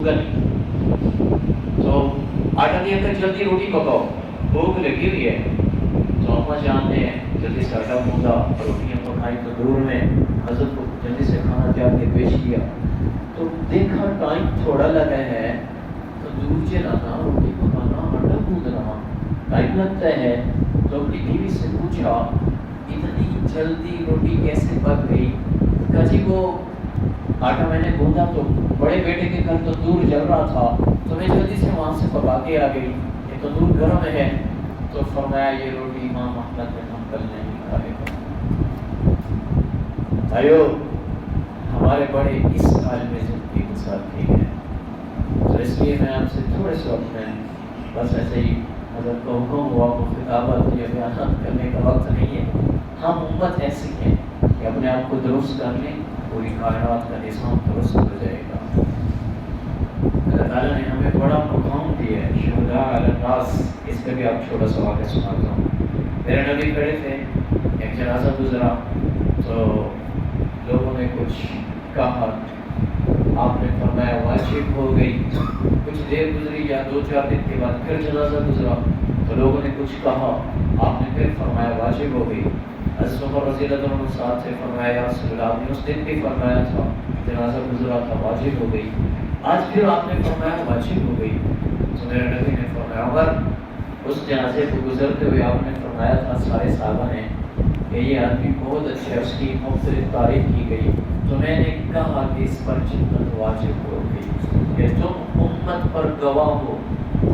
تو آٹا دیا کر جلدی روٹی پکاؤ، بھوک لگی ہوئی ہے۔ تو اما جان نے جلدی سے آٹا گوندا، روٹیاں پکائی تو دور میں حضرت کو جلدی سے کھانا تیار کے پیش کیا۔ تو دیکھا ٹائم تھوڑا لگا ہے تو دور چلانا، روٹی پکانا، آٹا گوندنا ٹائم لگتا ہے۔ تو اپنی بیوی سے پوچھا اتنی جلدی روٹی کیسے پک گئی؟ کہا جی وہ آٹا میں نے گوندا تو بڑے بیٹے کے گھر تو دور جل رہا تھا، تو میں جلدی سے وہاں سے پکا کے آ گئی، یہ تو دور گرم ہے۔ تو فرمایا یہ روٹی امام احمد میں ہم کل نہیں کھائے گا۔ بھائیو ہمارے بڑے اس حال میں زندگی گزارتے ہیں، تو اس لیے میں آپ سے تھوڑے سے وقت میں بس ایسے ہی حضرت کو حکم ہوا کو خطابت یا بیانات کرنے کا وقت نہیں ہے۔ ہم امت ایسی ہیں کہ اپنے آپ کو درست کر لیں، پوری کائنات کا نظام درست ہو جائے گا۔ اللہ تعالیٰ نے ہمیں بڑا مقام دیا ہے، شہداء علی الناس۔ اس پہ بھی آپ چھوٹا سا واقعہ سناتا ہوں۔ میرے نبی کھڑے تھے، ایک جنازہ گزرا تو لوگوں نے کچھ کہا، آپ نے فرمایا واجب ہو گئی۔ کچھ دیر گزری یا 2-4 دن کے بعد پھر جنازہ گزرا تو لوگوں نے کچھ کہا، آپ نے پھر فرمایا واجب ہو گئی۔ حضرت عمر رضی اللہ عنہ ساتھ سے فرمایا یا رسول اللہ، آپ نے اس دن بھی فرمایا تھا، جنازہ گزرا تھا واجب ہو گئی، آج پھر آپ نے فرمایا واجب ہو گئی۔ تو میرے نبی نے فرمایا عمر اس جنازے کو گزرتے ہوئے آپ نے فرمایا تھا سارے صحابہ نے کہ یہ آدمی بہت اچھا ہے، اس کی مختلف تعریف کی گئی، تو میں نے کہا کہ اس پر جنت واجب ہو گئی کہ تم امت پر گواہ ہو،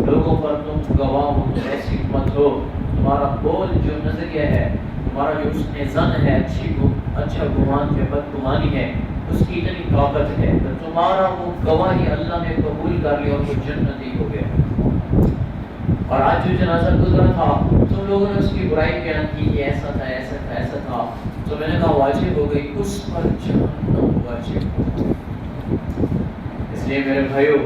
لوگوں پر تم گواہ ہو، تم ایسی امت ہو، تمہارا بول جو نظریہ ہے، تمہارا جو اس میں زن ہے، اچھا گمان ہے، بدگمانی ہے، اس کی اتنی طاقت ہے تو تمہارا وہ گواہی اللہ نے قبول کر لیا اور وہ جنتی ہو گیا۔ اور آج جو جنازہ گزرا تھا تم لوگوں نے اس کی برائی بیان کی کہ ایسا تھا ایسا تھا ایسا تھا، تو میں نے کہا واجب ہو گئی، اس پر جہنم واجب ہو گئی۔ اس لیے میرے بھائیو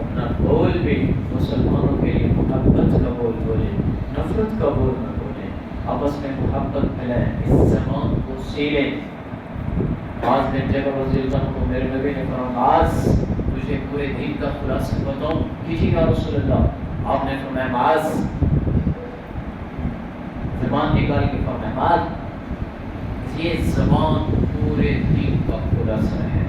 اپنا بول بھی مسلمانوں کے لیے محبت کا بول بولے، نفرت کا بول نہ بولے، آپس میں محبت پھیلائیں، اس زبان کو سیلیں۔ معاذ بن جبل رضی اللہ عنہ کو میرے نبی نے فرمایا معاذ تجھے پورے دین کا خلاصہ بتاؤں؟ کیجیے گا رسول اللہ۔ آپ نے فرمایا معاذ، زبان نکال کے فرمایا معاذ یہ زبان پورے دین کا خلاصہ ہے،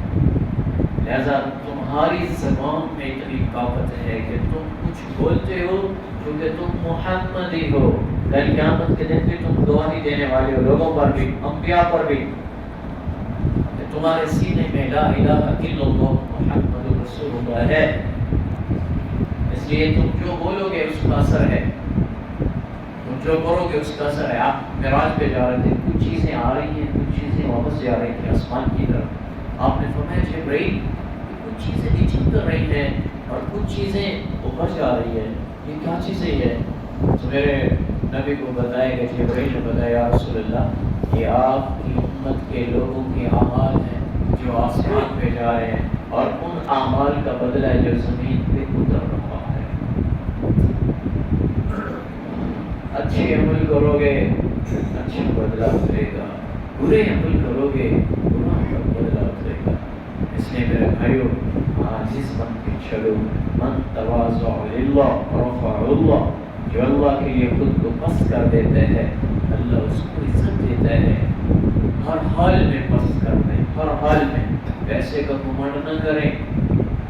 لہذا تمہاری زبان میں اتنی طاقت ہے کہ تم کچھ بولتے ہو کیونکہ تم محمدی ہو، کل قیامت کے دن بھی تم گواہی دینے والے ہو، لوگوں پر بھی، انبیاء پر بھی، تمہارے سینے میں لا الہ الا اللہ محمد رسول اللہ ہے، اس لیے تم جو بولو گے اس کا اثر ہے، تم جو کرو گے اس کا اثر ہے۔ آپ معراج پہ جا رہے تھے، کچھ چیزیں آ رہی ہیں، کچھ چیزیں واپس جا رہی تھیں آسمان کی طرف، آپ نے فرمایا جبرائیل کچھ چیزیں نیچے اتر رہی ہیں اور کچھ چیزیں اوپر جا رہی ہے، یہ کیا چیزیں ہیں؟ تو میرے نبی کو بتایا کہ جبرائیل نے بتایا یا رسول اللہ یہ آپ کی امت کے لوگوں کے اعمال ہیں جو آسمان پہ جا رہے ہیں اور ان اعمال کا بدلہ ہے جو زمین پہ اتر رہا ہے۔ اچھے عمل کرو گے اچھا بدلہ اترے گا، برے عمل کرو گے برا بدلہ اترے گا۔ اس لیے میرے بھائیو عاجز بن کے چلو، من تواضع للہ رفعہ اللہ، جو اللہ کے لیے خود کو پست کر دیتے ہیں اللہ اس کو عزت دیتا ہے۔ ہر حال میں پست کر دیں، ہر حال میں، پیسے کا گھمنڈ نہ کریں،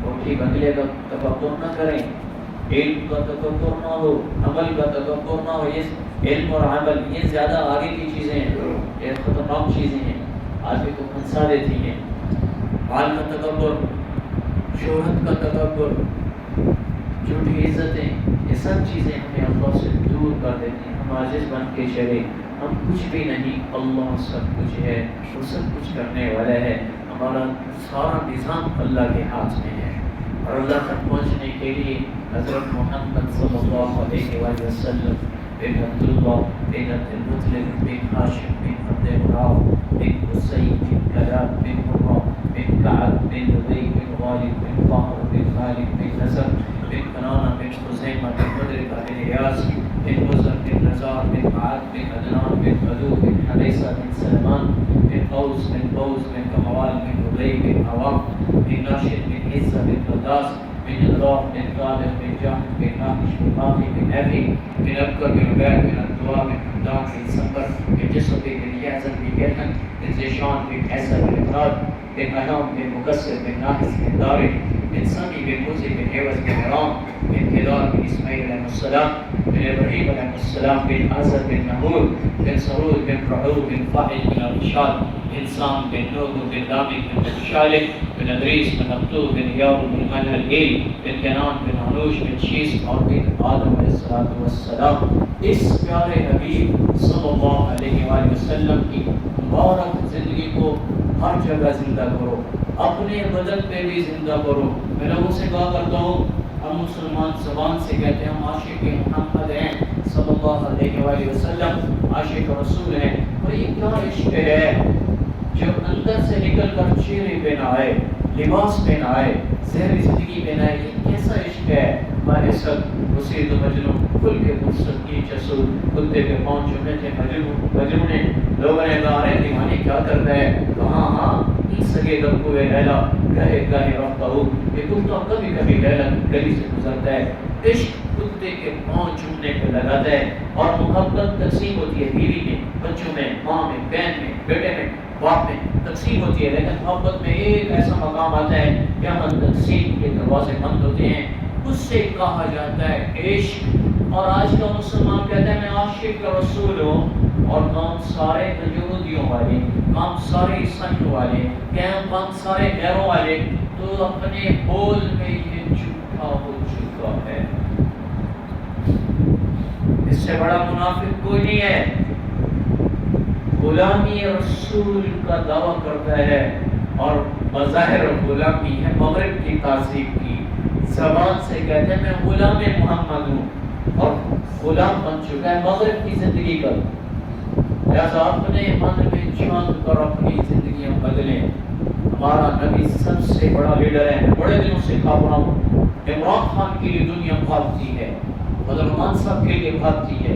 کوٹھی بنگلے کا تکبر نہ کریں، علم کا تکبر نہ ہو، عمل کا تکبر نہ ہو۔ یہ علم اور عمل یہ زیادہ آگے کی چیزیں ہیں، یہ خطرناک چیزیں ہیں، آدمی کو پھنسا دیتی ہیں۔ مال کا تکبر، شہرت کا تکبر، جھوٹی عزتیں، یہ سب چیزیں ہمیں اللہ سے دور کر دیتی ہیں۔ ہم عاجز بن کے چلے، ہم کچھ بھی نہیں، اللہ سب کچھ ہے، وہ سب کچھ کرنے والا ہے، ہمارا سارا نظام اللہ کے ہاتھ میں ہے۔ اور اللہ تک پہنچنے کے لیے حضرت محمد صلی اللہ علیہ وآلہ وسلم بن عبداللہ بن عبد المطلب بن ہاشم بن عبد مناف بن قصی بن کلاب بن مرہ بن کعب بن لبی بن غالب بن فہر بن مالک بن نصر بن کنانہ بن خزیمہ بن مدرکہ بن ایاس بن مزر بن نزار بن معاذ بن عدنان بن عدو بن حبیصہ بن سلمان بن قوس بن بوز بن کموال بن عبی بن عوام بن ناشد بن عیسیٰ بن قداس من إضراف من طالب من جاهل من ناقش من باقي من أبي من أبكر من عباد من الدعاء من حمدان من صبر من جسد من يحزن من يرحم من زيشان من حسن من إقرار من أنام من مكسر من ناقص من داري من سمي من موزي من عوز من حرام من كدار من إسماعيل عليه السلام من إبراهيم عليه السلام من آزر من نهور من سرود من رعود من فاعل من الرشاد من سام من نوح من دامي من مشالك من ادریس من مکتوب من یاب من منہل من کنان من انوش من شیس اور من آدم علیہ السلام. اس پیارے حبیب صلی اللہ علیہ وآلہ وسلم کی مبارک زندگی کو ہر جگہ زندہ کرو، اپنے بدن پہ بھی زندہ کرو. میں لوگوں سے کہا کرتا ہوں، ہم مسلمان زبان سے کہتے ہیں ہم عاشق محمد ہیں صلی اللہ علیہ وآلہ وسلم، عاشق رسول ہیں، اور یہ کیا عشق ہے جو اندر سے نکل کر چہرے پہ نہ آئے، لباس پہ نہ آئے، ظاہری زندگی پہ نہ آئے. یہ کیسا عشق ہے؟ ہمارے سب رسید و مجنون کل کے فرصت کی چسود کتے کے پاؤں چومے تھے مجنون نے. لوگوں نے کہا رہے دیوانے کیا کرتا ہے؟ کہاں ہاں این سگے گپوے لیلا گہے گہے رفتا ہو. یہ کتا کبھی کبھی لیلا گلی سے گزرتا ہے. عشق کتے کے پاؤں چومنے پہ لگاتا ہے. اور محبت تقسیم ہوتی ہے بیوی میں، بچوں میں، ماں میں، بہن میں، بیٹے میں، باپ میں تقسیم ہوتی ہے. لیکن محبت میں ایک ایسا مقام آتا ہے جہاں تقسیم کے دروازے بند ہوتے ہیں، اس سے کہا جاتا ہے عشق. اور آج کا مسلمان کہتا ہے میں عاشق رسول ہوں، اور کام سارے یہودیوں والے، کام سارے عیسائیوں والے، کام سارے غیروں والے. تو اپنے بول میں یہ جھوٹا ہو چکا ہے. اس سے بڑا منافق کوئی نہیں ہے. غلامی رسول کا دعویٰ کرتا ہے اور بظاہر غلامی ہے مغرب کی تہذیب کی. زبان سے کہتے ہیں میں غلام محمد ہوں، اور غلام بن چکا ہے مغرب کی زندگی کا. لہذا اپنے من میں جان کر اپنی زندگیاں بدلیں. ہمارا نبی سب سے بڑا لیڈر ہے. بڑے دنوں سے کھا رہا ہوں، عمران خان کے لیے دنیا بھاگتی ہے، بدرمان صاحب کے لیے بھاگتی ہے،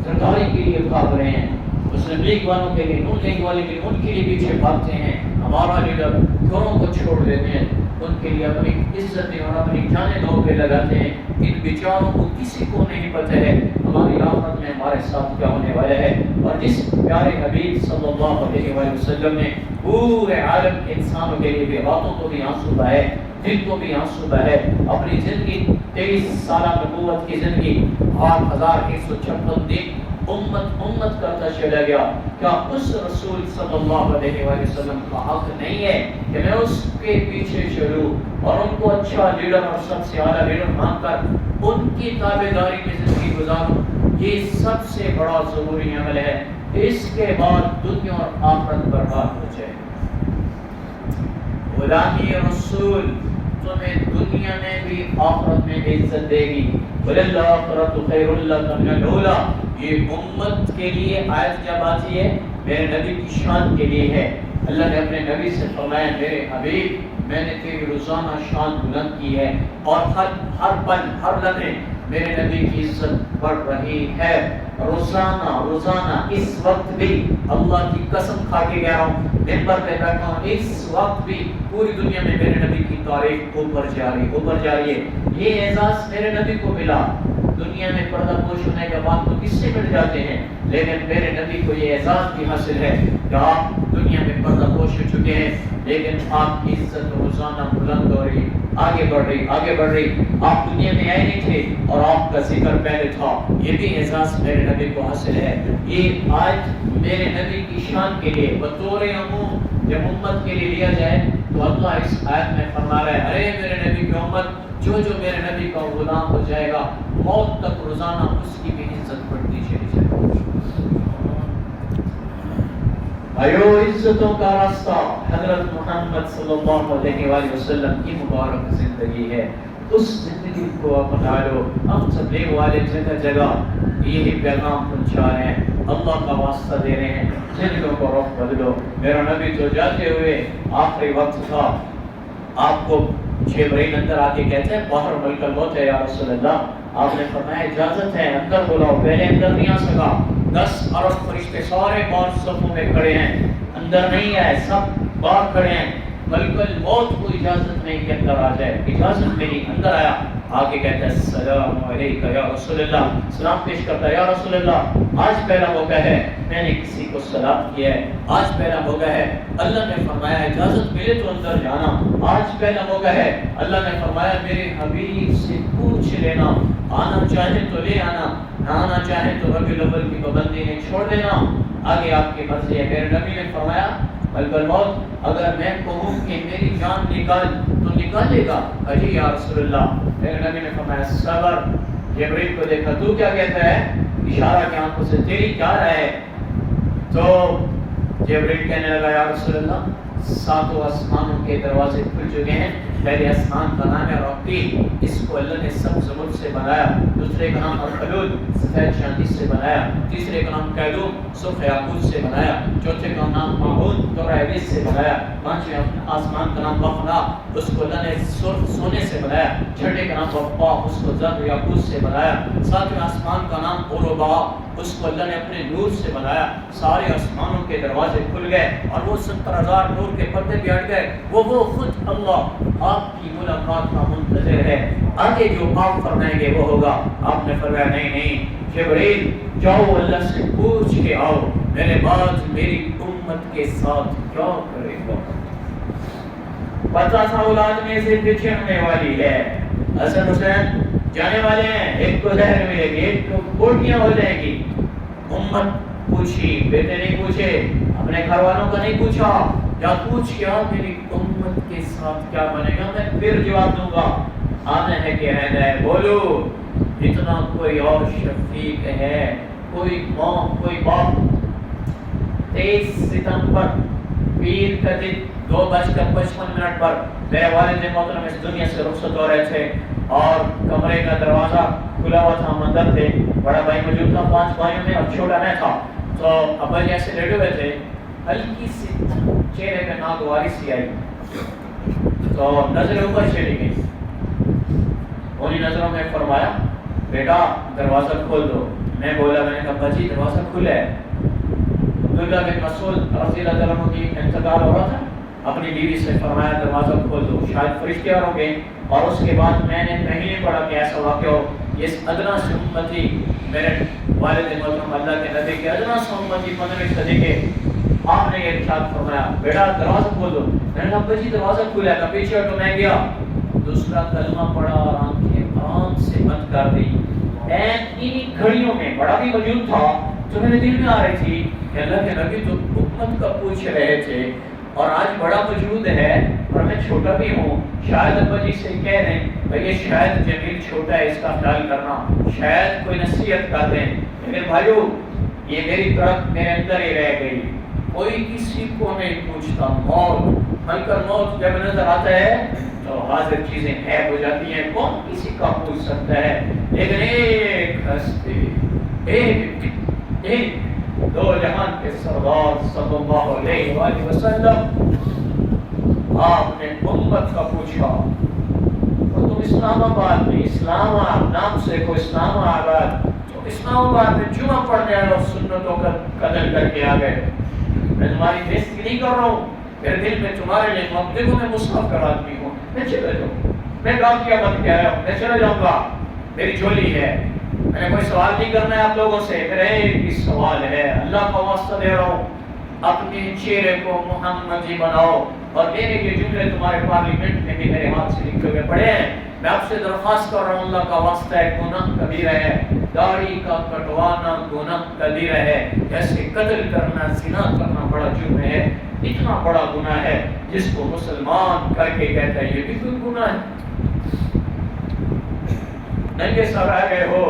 سرکاری کے لیے بھاگ رہے ہیں، مسلم لیگ والوں کے لیے، نون لیگ والے کے لیے، ان کے لیے پیچھے بھاگتے ہیں. ہمارا لیڈر گھروں کو چھوڑ دیتے ہیں، ان کے لیے اپنی عزتیں اور اپنی جانیں دو پہ لگاتے ہیں. ان بیچاروں کو کسی کو نہیں پتہ ہے ہماری آخرت میں ہمارے ساتھ کیا ہونے والا ہے. اور جس پیارے حبیب صلی اللہ علیہ وآلہ وسلم نے پورے عالم کے انسانوں کے لیے بھی راتوں کو بھی آنسو بہائے، دل کو بھی آنسو بہائے، اپنی زندگی 23 سالہ نبوت کی زندگی 8156 دن امت کرتا چلا گیا. کیا اس رسول صلی اللہ علیہ وآلہ وسلم کا حق نہیں ہے کہ میں اس کے پیچھے چلوں اور ان کو اچھا لیڈر اور سب سے اعلیٰ لیڈر مان کر ان کی تابعداری میں زندگی گزاروں؟ یہ سب سے بڑا ضروری عمل ہے. اس کے بعد دنیا اور آخرت برباد ہو جائے. غلامی رسول تمہیں دنیا میں بھی آخرت میں بھی عزت دے گی. وَلِلْآخِرَةُ خَيْرٌ لَكَ مِنَ الْأُولَىٰ. یہ امت کے لیے آیت جب آتی ہے میرے نبی کی شان کے لیے ہے. اللہ نے اپنے نبی سے فرمایا میرے حبیب میں نے تیری روزانہ شان بلند کی ہے، اور ہر پل ہر لمحے میرے نبی کی عزت بڑھ رہی ہے. روزانہ اس وقت بھی اللہ کی قسم کھا کے کہہ رہا ہوں، ممبر پہ بیٹھا ہوں، اس وقت بھی پوری دنیا میں میرے نبی کی تعریف اوپر جا رہی ہے. یہ اعزاز میرے نبی کو ملا. دنیا میں پردہ پوش ہونے کے بعد تو کس سے مل جاتے ہیں، لیکن میرے نبی کو یہ اعزاز بھی حاصل ہے کہ آپ دنیا میں پردہ پوش ہو چکے ہیں، لیکن آپ کی عزت روزانہ بلند ہو رہی، آگے بڑھ رہی. آپ دنیا میں آئے نہیں تھے اور آپ کا ذکر پہلے تھا. یہ بھی اعزاز میرے نبی کو حاصل ہے. یہ آیت میرے نبی کی شان کے لیے بطور عموم جب امت کے لیے لیا جائے تو اللہ اس آیت میں فرما رہا ہے ارے میرے نبی کی امت جو میرے نبی کا غلام ہو جائے گا موت تک روزانہ اس کی بھی عزت بڑھتی چلی جائے گی. ایو عزتوں کا راستہ حضرت محمد صلی اللہ علیہ وآلہ وسلم کی مبارک زندگی ہے. اس زندگی کو اپنا لو. ہم تبلیغ والے جگہ جگہ یہی پیغام پہنچا رہے ہیں، اللہ کا واسطہ دے رہے ہیں زندگیوں کو رخ بدلو. میرا نبی تو جاتے ہوئے آخری وقت تھا، آپ کو جبرائیل اندر آ کے کہتے ہیں باہر ملک الموت ہے یا رسول اللہ. آپ نے فرمایا اجازت ہے اندر بلاؤ. پہلے اندر نہیں آ سکا، 10 ارب فرشتے سارے باہر صفوں میں کھڑے ہیں، اندر نہیں آئے، سب باہر کھڑے ہیں. ملک الموت کو اجازت نہیں کہ اندر آ جائے، اجازت میری اندر آیا، آگے کہتا ہے السلام علیکہ یا رسول اللہ، سلام پیش کرتا ہے یا رسول اللہ آج پہلا موقع ہے میں نے کسی کو سلام کیا ہے، آج پہلا موقع ہے اللہ نے فرمایا اجازت ملے تو اندر جانا، آج پہلا موقع ہے اللہ نے فرمایا میرے حبیب سے پوچھ لینا، آنا چاہے تو لے آنا، نہ آنا چاہے تو ربیع الاول کی پابندی نہیں چھوڑ دینا، آگے آپ کی مرضی ہے۔ میرے نبی نے فرمایا ملک الموت اگر میں کہوں کہ میری جان نکال تو نکالے گا؟ اجی یا رسول اللہ۔ میرے نبی نے فرمایا صبر۔ جبریل کو دیکھا تو کیا کہتا ہے، اشارہ کی آنکھوں سے تیری کیا رائے ہے؟ تو جبریل کہنے لگا یا رسول اللہ ساتوں آسمانوں کے دروازے کھل چکے ہیں، پہلے آسمان کا نام ہے رقیب، اس کو اللہ نے سبز زمرد سے بنایا، دوسرے کا نام الخلود سفید چاندی سے بنایا، تیسرے کا نام کیلوم سرخ یاقوت سے بنایا، چوتھے کا نام ماعون درہ ابریز سے بنایا، پانچویں آسمان کا نام بخلا اس کو اللہ نے سرخ سونے سے بنایا، چھٹے کا نام وقفا اس کو زرد یاقوت سے بنایا، ساتویں آسمان کا نام اوروبا اس کو اللہ نے اپنے نور سے بنایا۔ سارے آسمانوں کے دروازے کھل گئے اور وہ 70,000 نور کے پردے بھی ہٹ گئے، وہ خود اللہ آپ کی ملاقات کا منتظر ہے، آگے جو آپ فرمائیں گے وہ ہوگا۔ آپ نے فرمایا نہیں جبریل جاؤ اللہ سے پوچھ کے آؤ میرے بعد میری امت کے ساتھ کیا کرے گا۔ پتہ تھا اولاد میں سے پیچھے ہونے والی ہے، حسن حسین جانے والے ہیں، ایک کو زہر ملے گی، ایک کو بوٹیاں ہو جائیں گی۔ امت پوچھی، بیٹے نہیں پوچھے، اپنے گھر والوں کا نہیں پوچھا، یا پوچھ کیا میری امت کے ساتھ کیا بنے گا، میں پھر جواب دوں گا۔ آنا ہے کہ رہنا ہے، بولو اتنا کوئی اور شفیق ہے، کوئی ماں کوئی باپ 23 ستمبر پیر کا دن 2:55 پر میرے والد محترم اس دنیا سے رخصت ہو رہے تھے اور کمرے کا دروازہ کھلا ہوا تھا، مندر تھے، بڑا بھائی موجود تھا، 5 بھائیوں میں اور چھوٹا میں تھا، تو ابا جی ایسے لیٹے ہوئے تھے، ہلکی سی چہرے پہ ناگواری سی آئی تو نظر اوپر چلی گئی، انہیں نظروں میں فرمایا بیٹا دروازہ کھول دو۔ میں بولا، میں نے کہا ابا جی دروازہ کھلا ہے۔ عبداللہ بن مسعود رضی اللہ عنہ کی انتقال ہو رہا تھا، اپنی بیوی سے فرمایا دروازہ کھول دو، شاید فرشتے آ ہوں گے، اور اس کے بعد میں نے کہیں نہیں پڑھا کہ ایسا واقعہ ہو۔ یہ ادنا سے امتی میرے والد محترم اللہ کے نبی کے ادنا سے امتی 15ویں صدی کے، آپ نے یہ ارشاد فرمایا بیٹا دروازہ کھول دو۔ میں نے کہا ابا جی دروازہ کھلا ہے، پیچھے ہٹو، میں گیا، دوسرا کلمہ پڑھا اور آنکھیں آرام سے بند کر دی۔ انہی گھڑیوں میں بڑا بھی موجود تھا تو میرے دل میں آ رہی تھی کہ اللہ کے نبی تو امت کا پوچھ رہے تھے اور آج بڑا موجود ہے اور میں چھوٹا بھی ہوں، شاید ابا جی سے کہہ رہے ہیں بھئی یہ شاید جمیل چھوٹا ہے، اس کا خیال کرنا، شاید کوئی نصیحت کر دیں، لیکن بھائیو یہ میری طرف میرے اندر ہی رہ گئی، کوئی کسی کو نہیں پوچھتا۔ موت ملکل موت جب نظر آتا ہے تو حاضر چیزیں غائب ہو جاتی ہیں، کون کسی کا پوچھ سکتا ہے، لیکن ایک ہستی، ایک دو جہان کے سردار صلی اللہ علیہ وآلہ وسلم آپ نے امت کا پوچھا، اور تم اسلام آباد میں، اسلام نام سے کو اسلام آباد، تو اسلام آباد میں جمعہ پڑھنے آئے اور سنتوں کا قدر کر کے آ گئے۔ میں تمہاری بےزتی نہیں کر رہا ہوں، میرے دل میں تمہارے لیے دیکھو میں مصحف کا آدمی ہوں، میں چلے جاؤں، میں ڈاکیا بن کے آیا ہوں، میں چلے جاؤں گا، میری جھولی ہے، میں نے کوئی سوال نہیں کرنا ہے آپ لوگوں سے، میرا ایک ہی سوال ہے، اللہ کا واسطہ دے رہا ہوں اپنے چہرے کو محمدی بناؤ، اور میرے یہ جملے تمہارے پارلیمنٹ میں بھی میرے ہاتھ سے لکھے ہوئے پڑے ہیں، میں آپ سے درخواست کر رہا ہوں اللہ کا واسطہ ہے، گناہ کبیرہ ہے، داڑھی کا کٹوانا گناہ کبیرہ ہے، جیسے قتل کرنا زنا کرنا بڑا جرم ہے، اتنا بڑا گناہ ہے جس کو مسلمان کر کے کہتا ہے یہ بھی کوئی گناہ ہے۔ ننگے سر آ گئے ہو،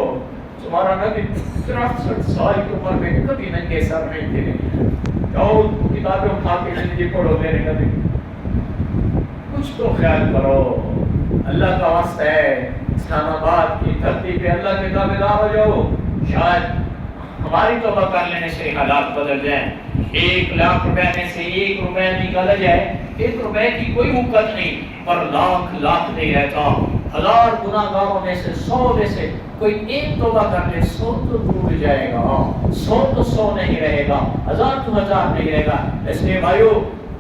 تمہارا نبی 63 سال کی عمر میں کبھی ننگے سر نہیں تھے، جاؤ کتابیں اٹھا کے زندگی پڑھو میرے نبی، کچھ تو خیال کرو، اللہ کا واسطہ ہے، اسلام آباد کی دھرتی پہ اللہ کے تابعدار ہو جاؤ، شاید ہماری توبہ کر لینے سے حالات بدل جائیں، 1 لاکھ روپے میں سے 1 روپے نکالا جائے، 1 روپے کی کوئی حقت نہیں، پر لاکھ نہیں رہتا، 1000 گناہ گاروں میں سے 100 میں سے کوئی ایک توبہ کر لے 100 تو ٹوٹ جائے گا، 100 تو 100 نہیں رہے گا، 1000 تو 1000 نہیں رہے گا۔ اس لیے بھائیو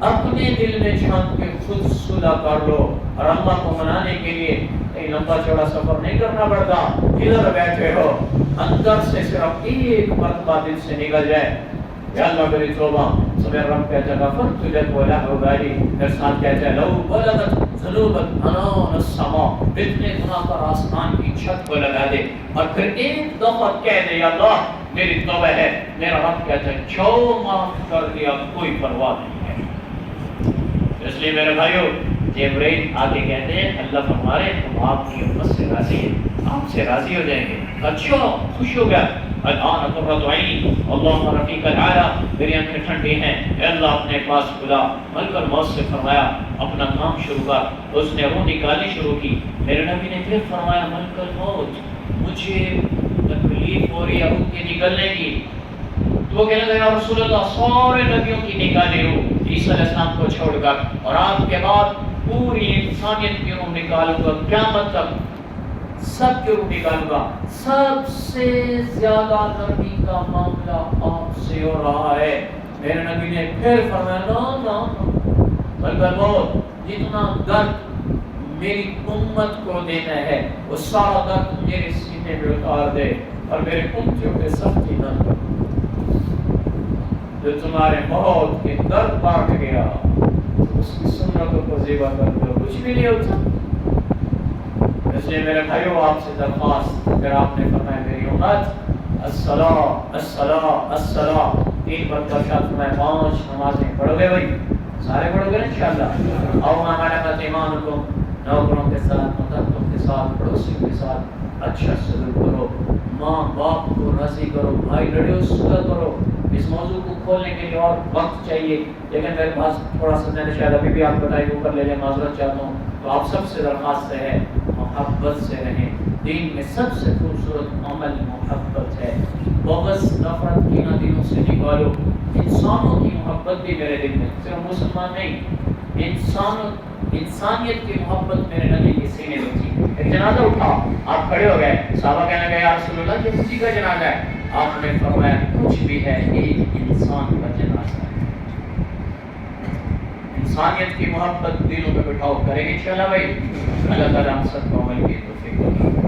اپنے دل میں جھانک کے خود صلح کر لو، اور اللہ کو منانے کے لیے ایک لمبا چوڑا سفر نہیں کرنا پڑتا، ادھر بیٹھے ہو اندر سے صرف ایک مرتبہ دل سے نکل جائے یا اللہ میری توبہ، صبح رب کہتا ہے غفرت لک ولا ابالی، پھر ساتھ کہتا ہے لو بلغت ذنوبک عنان السماء، اتنے گناہ پر آسمان کی چھت کو لگا دے، اور پھر ایک دفعہ کہہ دے یا اللہ میری توبہ ہے، میرا رب کہتا ہے جو معاف کر دیا کوئی پرواہ نہیں ہے۔ اس لیے میرے بھائیو جبرائیل آگے کہتے ہیں اللہ فرما رہے تم آپ کی امت سے راضی ہیں، آپ سے راضی ہو جائیں گے، اچھا خوش ہو گیا، الان قرۃ عینی اللہم رفیق الاعلی، میری آنکھیں ٹھنڈی ہیں، اے اللہ اپنے پاس بلا۔ ملک الموت سے فرمایا اپنا کام شروع کر، اس نے روح نکالنی شروع کی، میرے نبی نے پھر فرمایا ملک الموت مجھے تکلیف ہو رہی ہے روح کے نکلنے کی، تو وہ کہنے لگا یا رسول اللہ سارے نبیوں کی نکالی روح عیسیٰ علیہ السلام کو چھوڑ کر، اور آپ کے بعد پوری انسانیت کی روح نکالوں گا، قیامت تک سب کی روح نکالوں گا۔ سب سے زیادہ نرمی کا معاملہ آپ سے ہو رہا ہے۔ میرے نبی نے پھر فرمایا نا بلکہ بہت جتنا درد میری امت کو دینا ہے وہ سارا درد میرے سینے پہ اتار دے، اور میرے امتیوں پہ سختی نہ کر، جو تمہارے موت کے درد بانٹ گیا اس کی سنتوں کو زیبا کر دو، کچھ بھی نہیں ہوتا۔ اس لیے میرے بھائیو آپ سے درخواست، پھر آپ نے فرمایا میری امت الصلاۃ الصلاۃ الصلاۃ، تین مرتبہ شاید میں 5 نمازیں پڑھو گے، بھائی سارے پڑھو گے انشاءاللہ، اور ہمارا مت ایمانکم، نوکروں کے ساتھ متحدوں کے ساتھ پڑوسیوں کے ساتھ اچھا سلوک کرو، ماں باپ کو راضی کرو، بھائی لڑے صلح کرو۔ اس موضوع کو کھولنے کے لیے اور وقت چاہیے، لیکن میرے پاس تھوڑا سا میں نے شاید ابھی بھی آپ بتائی وہ کر لے لیں، معذرت چاہتا ہوں۔ تو آپ سب سے درخواست ہے محبت سے رہیں، دین میں سب سے خوبصورت عمل محبت ہے، بغض نفرت کی نہ دلوں سے نکالو۔ انسانوں کی محبت بھی میرے دل میں، صرف مسلمان نہیں، انسانیت کی محبت میرے نبی کے سینے میں تھی۔ ایک جنازہ اٹھا، آپ کھڑے ہو گئے، صحابہ کہنے لگے یا رسول اللہ یہ کسی کا جنازہ ہے؟ آپ نے فرمایا کچھ بھی ہے ایک انسان کا جنازہ ہے۔ انسانیت کی محبت دلوں میں بٹھاؤ، کریں گے انشاءاللہ بھائی؟ اللہ تعالیٰ ہم سب کو عمل کی توفیق عطا فرمائے۔